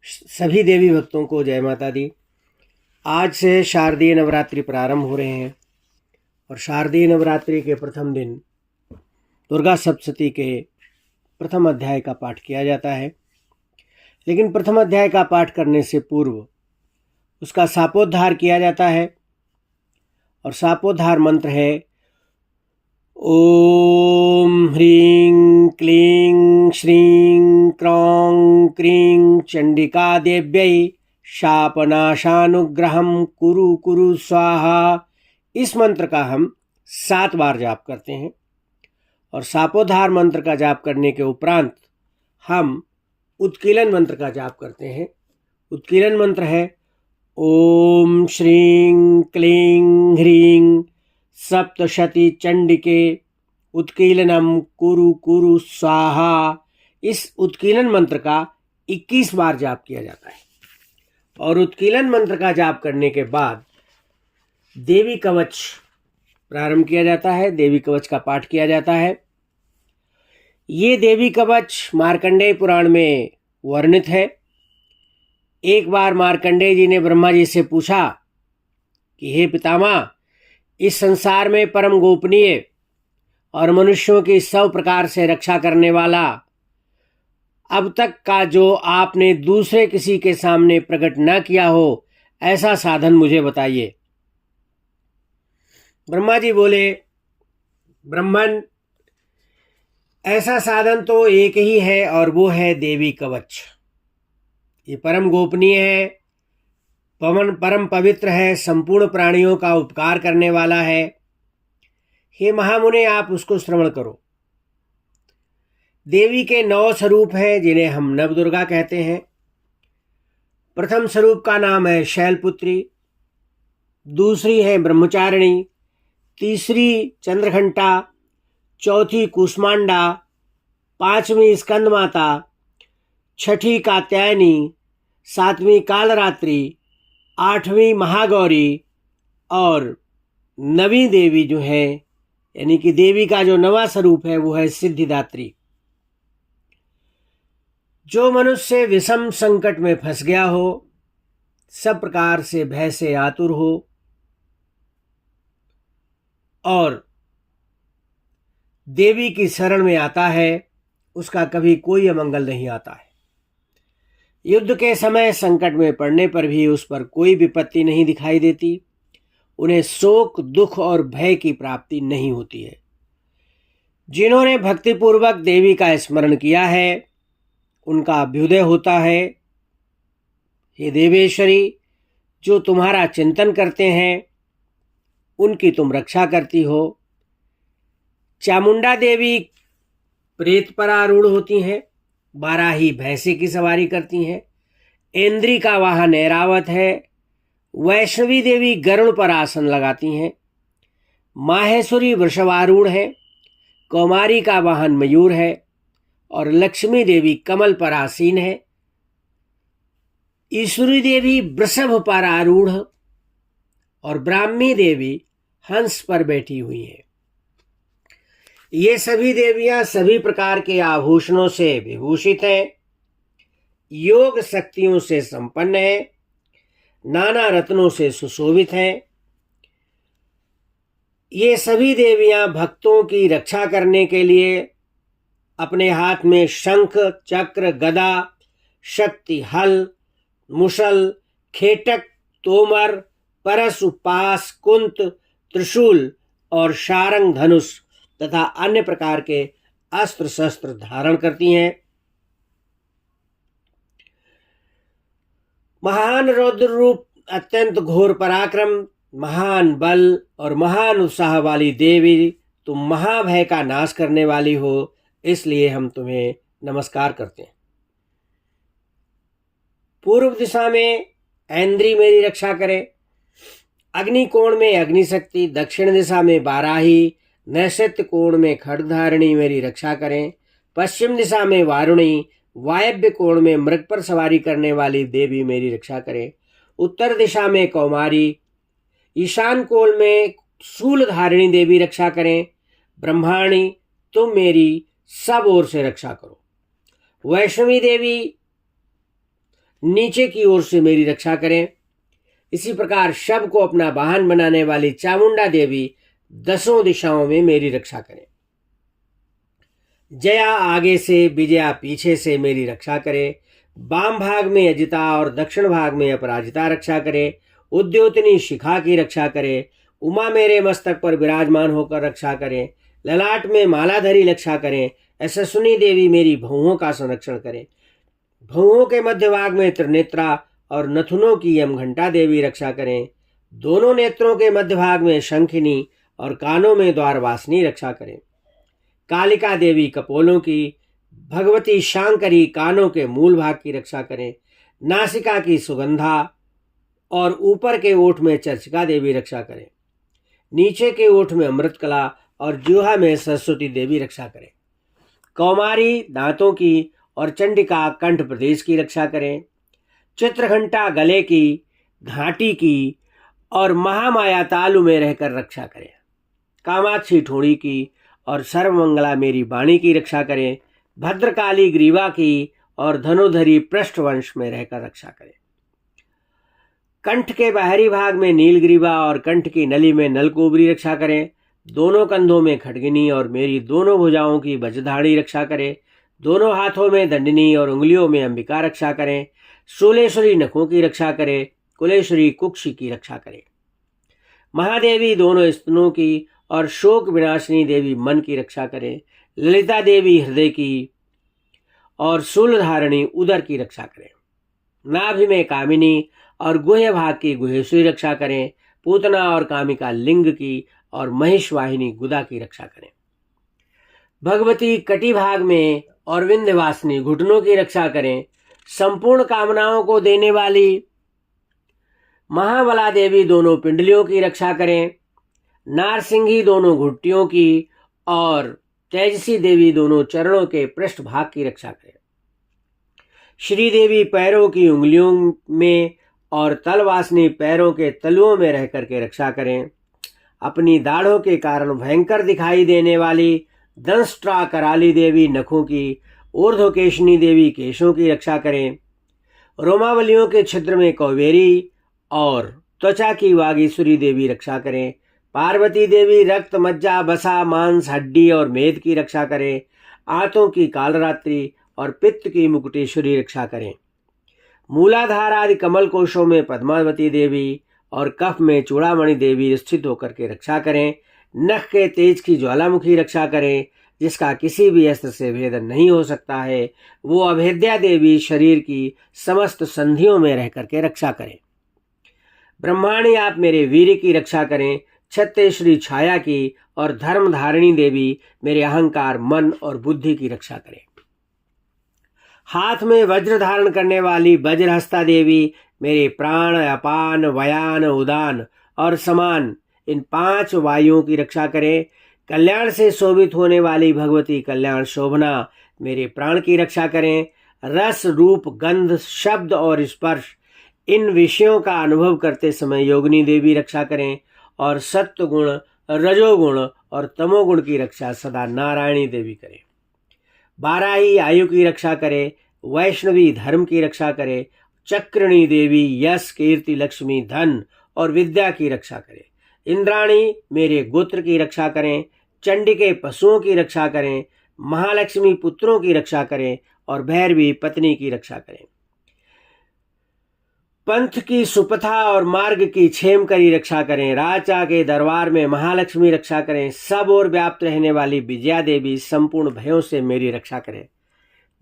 सभी देवी भक्तों को जय माता दी। आज से शारदीय नवरात्रि प्रारंभ हो रहे हैं और शारदीय नवरात्रि के प्रथम दिन दुर्गा सप्तशती के प्रथम अध्याय का पाठ किया जाता है। लेकिन प्रथम अध्याय का पाठ करने से पूर्व उसका शापोद्धार किया जाता है और शापोद्धार मंत्र है ओम ह्रीं क्लीं श्रीं क्रौं क्रीं चंडिका देव्यै शापनाशानुग्रहं कुरु कुरु स्वाहा। इस मंत्र का हम 7 बार जाप करते हैं और शापोद्धार मंत्र का जाप करने के उपरांत हम उत्कीलन मंत्र का जाप करते हैं। उत्कीलन मंत्र है ओम श्रीं क्लीं ह्रीं सप्तशती चंडिके उत्कीलनम कुरु कुरु स्वाहा। इस उत्कीलन मंत्र का 21 बार जाप किया जाता है और उत्कीलन मंत्र का जाप करने के बाद देवी कवच प्रारंभ किया जाता है, देवी कवच का पाठ किया जाता है। ये देवी कवच मार्कंडेय पुराण में वर्णित है। एक बार मार्कंडेय जी ने ब्रह्मा जी से पूछा कि हे पितामह, इस संसार में परम गोपनीय और मनुष्यों की सब प्रकार से रक्षा करने वाला अब तक का जो आपने दूसरे किसी के सामने प्रकट न किया हो ऐसा साधन मुझे बताइए। ब्रह्मा जी बोले, ब्रह्मन, ऐसा साधन तो एक ही है और वो है देवी कवच। ये परम गोपनीय है, परम पवित्र है, संपूर्ण प्राणियों का उपकार करने वाला है। हे महामुने, आप उसको श्रवण करो। देवी के 9 स्वरूप हैं जिन्हें हम नवदुर्गा कहते हैं। प्रथम स्वरूप का नाम है शैलपुत्री, दूसरी है ब्रह्मचारिणी, तीसरी चंद्रघंटा, चौथी कुष्मांडा, 5वीं स्कंदमाता, 6ठी कात्यायनी, 7वीं कालरात्रि, 8वीं महागौरी और 9वीं देवी जो है, यानी कि देवी का जो 9वां स्वरूप है वो है सिद्धिदात्री। जो मनुष्य विषम संकट में फंस गया हो, सब प्रकार से भय से आतुर हो और देवी की शरण में आता है, उसका कभी कोई अमंगल नहीं आता है। युद्ध के समय संकट में पड़ने पर भी उस पर कोई विपत्ति नहीं दिखाई देती। उन्हें शोक, दुख और भय की प्राप्ति नहीं होती है। जिन्होंने भक्तिपूर्वक देवी का स्मरण किया है उनका अभ्युदय होता है। हे देवेश्वरी, जो तुम्हारा चिंतन करते हैं उनकी तुम रक्षा करती हो। चामुंडा देवी प्रेत पर आरूढ़ होती हैं, बाराही भैंसे की सवारी करती हैं। इंद्री का वाहन ऐरावत है। वैष्णवी देवी गरुड़ पर आसन लगाती हैं। माहेश्वरी वृषभारूढ़ है। कौमारी का वाहन मयूर है और लक्ष्मी देवी कमल पर आसीन है। ईश्वरी देवी वृषभ पर आरूढ़ और ब्राह्मी देवी हंस पर बैठी हुई है। ये सभी देवियां सभी प्रकार के आभूषणों से विभूषित हैं, योग शक्तियों से संपन्न है, नाना रत्नों से सुशोभित हैं। ये सभी देवियां भक्तों की रक्षा करने के लिए अपने हाथ में शंख, चक्र, गदा, शक्ति हल, मुशल, खेटक, तोमर, परस, उपास, कुंत, त्रिशूल और शारंग धनुष तथा अन्य प्रकार के अस्त्र शस्त्र धारण करती हैं। महान रौद्र रूप, अत्यंत घोर पराक्रम, महान बल और महान उत्साह वाली देवी, तुम महाभय का नाश करने वाली हो, इसलिए हम तुम्हें नमस्कार करते हैं। पूर्व दिशा में ऐन्द्री मेरी रक्षा करे, अग्नि कोण में अग्निशक्ति, दक्षिण दिशा में बाराही, नैऋत्य कोण में खड्गधारिणी मेरी रक्षा करें। पश्चिम दिशा में वारुणी, वायव्य कोण में मृग पर सवारी करने वाली देवी मेरी रक्षा करें। उत्तर दिशा में कौमारी, ईशान कोण में शूलधारिणी देवी रक्षा करें। ब्रह्माणी, तुम मेरी सब ओर से रक्षा करो। वैष्णवी देवी नीचे की ओर से मेरी रक्षा करें। इसी प्रकार शव को अपना वाहन बनाने वाली चामुंडा देवी 10 दिशाओं में मेरी रक्षा करें। जया आगे से, विजया पीछे से मेरी रक्षा करे। वाम भाग में अजिता और दक्षिण भाग में अपराजिता रक्षा करे। उद्योतनी शिखा की रक्षा करे। उमा मेरे मस्तक पर विराजमान होकर रक्षा करें। ललाट में मालाधरी रक्षा करें। यशस्विनी देवी मेरी भौहों का संरक्षण करें। भौहों के मध्य भाग में त्रिनेत्रा और नथुनों की यमघंटा देवी रक्षा करें। दोनों नेत्रों के मध्य भाग में शंखिनी और कानों में द्वारवासिनी रक्षा करें। कालिका देवी कपोलों की, भगवती शांकरी कानों के मूल भाग की रक्षा करें। नासिका की सुगंधा और ऊपर के ओठ में चर्चिका देवी रक्षा करें। नीचे के ओठ में अमृतकला और जिह्वा में सरस्वती देवी रक्षा करें। कौमारी दांतों की और चंडिका कंठ प्रदेश की रक्षा करें। चित्रघंटा गले की, घाटी की और महामाया तालु में रहकर रक्षा करें। कामाक्षी ठोड़ी की और सर्वमंगला मेरी वाणी की रक्षा करें। भद्रकाली ग्रीवा की और धनुधरी पृष्ठवंश में रहकर रक्षा करें। कंठ के बाहरी भाग में नीलग्रीवा और कंठ की नली में नलकुबरी रक्षा करें। दोनों कंधों में खड्गिनी और मेरी दोनों भुजाओं की वज्रधारी रक्षा करें। दोनों हाथों में दंडनी और उंगलियों में अंबिका रक्षा करें। शूलेश्वरी नखों की रक्षा करें। कुलेश्वरी कुक्षी की रक्षा करें। महादेवी दोनों स्तनों की और शोक विनाशिनी देवी मन की रक्षा करें। ललिता देवी हृदय की और शूलधारिणी उदर की रक्षा करें। नाभि में कामिनी और गुह्य भाग की गुहेश्वरी रक्षा करें। पूतना और कामिका लिंग की और महिषवाहिनी गुदा की रक्षा करें। भगवती कटी भाग में और विंध्यवासिनी घुटनों की रक्षा करें। संपूर्ण कामनाओं को देने वाली महाबला देवी दोनों पिंडलियों की रक्षा करें। नारसिंही दोनों घुट्टियों की और तेजसी देवी दोनों चरणों के पृष्ठ भाग की रक्षा करें। श्रीदेवी पैरों की उंगलियों में और तलवासनी पैरों के तलुओं में रह करके रक्षा करें। अपनी दाढ़ों के कारण भयंकर दिखाई देने वाली दंष्ट्रा कराली देवी नखों की, ऊर्ध्वकेशनी देवी केशों की रक्षा करें। रोमावलियों के छिद्र में कौवेरी और त्वचा की वागीश्वरी देवी रक्षा करें। पार्वती देवी रक्त, मज्जा, बसा, मांस, हड्डी और मेद की रक्षा करें। आंतों की कालरात्रि और पित्त की मुकुटेश्वरी रक्षा करें। मूलाधार आदि कमल कोशों में पद्मावती देवी और कफ में चूड़ामणि देवी स्थित होकर के रक्षा करें। नख के तेज की ज्वालामुखी रक्षा करें, जिसका किसी भी अस्त्र से भेदन नहीं हो सकता है। वो अभेद्या देवी शरीर की समस्त संधियों में रह करके रक्षा करें। ब्रह्माणी आप मेरे वीर की रक्षा करें। छत्तेश्वरी छाया की और धर्मधारिणी देवी मेरे अहंकार, मन और बुद्धि की रक्षा करें। हाथ में वज्र धारण करने वाली वज्रहस्ता देवी मेरे प्राण, अपान, वयान, उदान और समान इन 5 वायुओं की रक्षा करें। कल्याण से शोभित होने वाली भगवती कल्याण शोभना मेरे प्राण की रक्षा करें। रस, रूप, गंध, शब्द और स्पर्श इन विषयों का अनुभव करते समय योगिनी देवी रक्षा करें। और सत्व गुण, रजोगुण और तमोगुण की रक्षा सदा नारायणी देवी करें। बाराही आयु की रक्षा करे। वैष्णवी धर्म की रक्षा करे। चक्रिणी देवी यश, कीर्ति, लक्ष्मी, धन और विद्या की रक्षा करे। इंद्राणी मेरे गोत्र की रक्षा करें। चंडिके पशुओं की रक्षा करें। महालक्ष्मी पुत्रों की रक्षा करें और भैरवी पत्नी की रक्षा करें। पंथ की सुपथा और मार्ग की क्षेम करी रक्षा करें। राजा के दरबार में महालक्ष्मी रक्षा करें। सब ओर व्याप्त रहने वाली विजया देवी संपूर्ण भयों से मेरी रक्षा करें।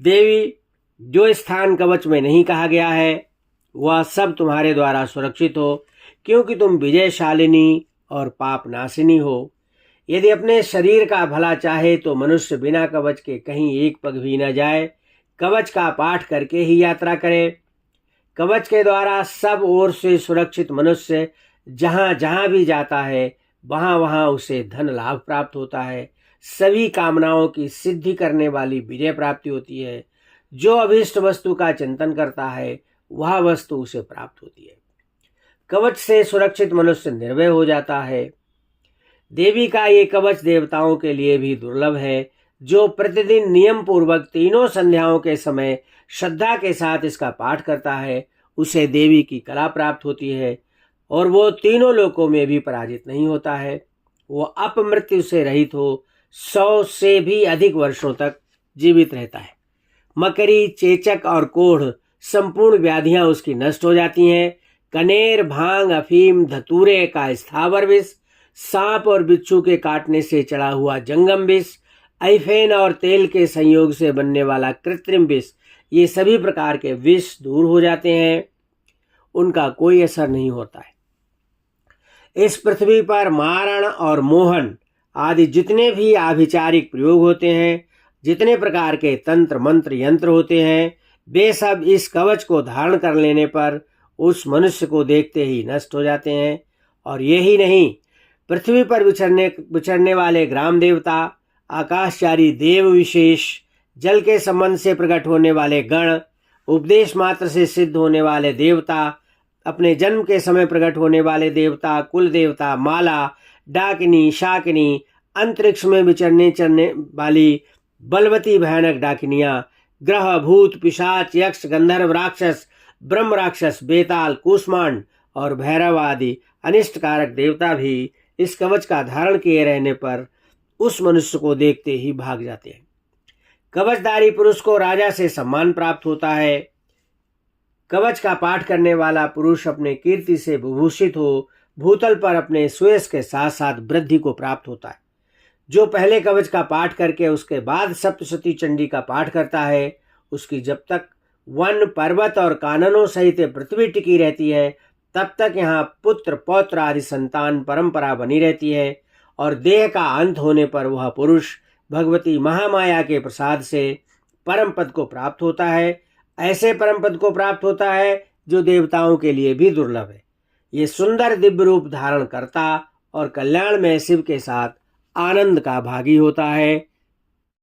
देवी, जो स्थान कवच में नहीं कहा गया है वह सब तुम्हारे द्वारा सुरक्षित हो, क्योंकि तुम विजयशालिनी और पाप नाशिनी हो। यदि अपने शरीर का भला चाहे तो मनुष्य बिना कवच के कहीं एक पग भी न जाए। कवच का पाठ करके ही यात्रा करे। कवच के द्वारा सब ओर से सुरक्षित मनुष्य जहां जहां भी जाता है वहां वहां उसे धन लाभ प्राप्त होता है। सभी कामनाओं की सिद्धि करने वाली विजय प्राप्ति होती है। जो अभीष्ट वस्तु का चिंतन करता है वह वस्तु उसे प्राप्त होती है। कवच से सुरक्षित मनुष्य निर्भय हो जाता है। देवी का ये कवच देवताओं के लिए भी दुर्लभ है। जो प्रतिदिन नियम पूर्वक तीनों संध्याओं के समय श्रद्धा के साथ इसका पाठ करता है उसे देवी की कला प्राप्त होती है और वो तीनों लोकों में भी पराजित नहीं होता है। वो अपमृत्यु से रहित हो 100 से भी अधिक वर्षों तक जीवित रहता है। मकरी, चेचक और कोढ़ संपूर्ण व्याधियां उसकी नष्ट हो जाती हैं। कनेर, भांग, अफीम, धतूरे का स्थावर विष, सांप और बिच्छू के काटने से चढ़ा हुआ जंगम विष, ऐफेन और तेल के संयोग से बनने वाला कृत्रिम विष, ये सभी प्रकार के विष दूर हो जाते हैं, उनका कोई असर नहीं होता है। इस पृथ्वी पर मारण और मोहन आदि जितने भी आभिचारिक प्रयोग होते हैं, जितने प्रकार के तंत्र मंत्र यंत्र होते हैं, वे सब इस कवच को धारण कर लेने पर उस मनुष्य को देखते ही नष्ट हो जाते हैं। और यही नहीं, पृथ्वी पर विचरने वाले ग्राम देवता, आकाशचारी देव विशेष, जल के संबंध से प्रकट होने वाले गण, उपदेश मात्र से सिद्ध होने वाले देवता, अपने जन्म के समय प्रकट होने वाले देवता, कुल देवता, माला, डाकिनी, शाकिनी, अंतरिक्ष में विचरने चरने वाली बलवती भयानक डाकिनियां, ग्रह, भूत, पिशाच, यक्ष, गंधर्व, राक्षस, ब्रह्म राक्षस, बेताल, कूष्मांड और भैरव आदि अनिष्टकारक देवता भी इस कवच का धारण किए रहने पर उस मनुष्य को देखते ही भाग जाते हैं। कवचधारी पुरुष को राजा से सम्मान प्राप्त होता है। कवच का पाठ करने वाला पुरुष अपने कीर्ति से विभूषित हो भूतल पर अपने सुयश के साथ साथ वृद्धि को प्राप्त होता है। जो पहले कवच का पाठ करके उसके बाद सप्तशती चंडी का पाठ करता है, उसकी जब तक वन, पर्वत और काननों सहित पृथ्वी टिकी रहती है, तब तक यहाँ पुत्र, पौत्र आदि संतान परंपरा बनी रहती है और देह का अंत होने पर वह पुरुष भगवती महामाया के प्रसाद से परम पद को प्राप्त होता है। ऐसे परम पद को प्राप्त होता है जो देवताओं के लिए भी दुर्लभ है। ये सुंदर दिव्य रूप धारण करता और कल्याण में शिव के साथ आनंद का भागी होता है।